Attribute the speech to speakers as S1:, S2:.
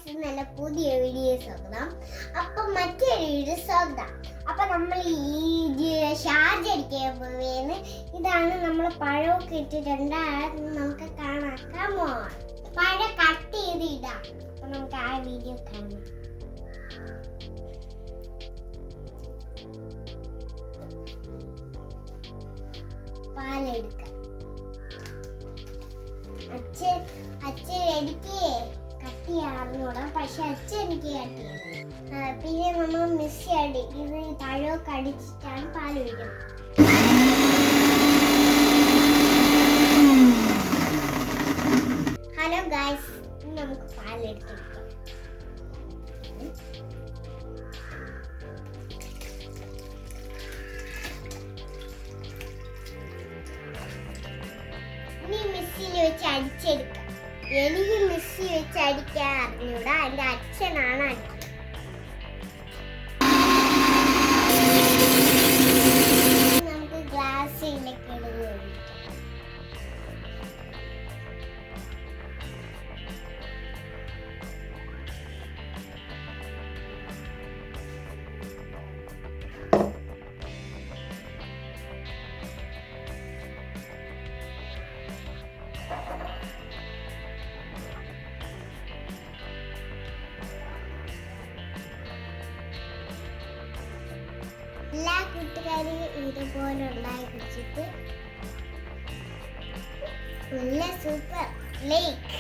S1: നല്ല പുതിയ വീഡിയോസ് നോക്കണം. അപ്പം മറ്റൊരു വീഡിയോ സ്വാഗതം. അപ്പം നമ്മൾ ഈ ഷാർജ അടിക്കാൻ പോവേന്ന്. ഇതാണ് നമ്മൾ പഴമൊക്കെ ഇട്ടിട്ടുണ്ട്. നമുക്ക് കാണാം. കമോൺ, പഴം കട്ട് ചെയ്ത് ഇടാം. അപ്പം നമുക്ക് ആ വീഡിയോ കാണാം. പാലെടുക്കാം. അച്ഛൻ എനിക്ക് കട്ട് ചെയ്യാറുണ്ടോ? പക്ഷെ അച്ഛൻ എനിക്ക് കട്ട് ചെയ്യുന്നത്. പിന്നെ നമ്മൾ മിക്സി ഇത് പഴമൊക്കെ അടിച്ചിട്ടാണ് പാൽ ഒഴിക്കുന്നത്. ഹലോ ഗായ്സ്, നമുക്ക് പാലെടുക്കാം. ഇനി മിക്സിയിൽ വെച്ച് അടിച്ചെടുക്കാം. എനിക്ക് മിക്സി വെച്ച് അടിക്കാൻ അറിഞ്ഞൂടാ. എൻ്റെ അച്ഛനാണ് അടിക്കുന്നത്. നമുക്ക് ഗ്ലാസ്സിലേക്ക് ഇടുന്നു. എല്ലാ കൂട്ടുകാരും ഇതുപോലെ ഉണ്ടായി കുടിച്ചിട്ട് നല്ല സൂപ്പർ ലൈക്ക്.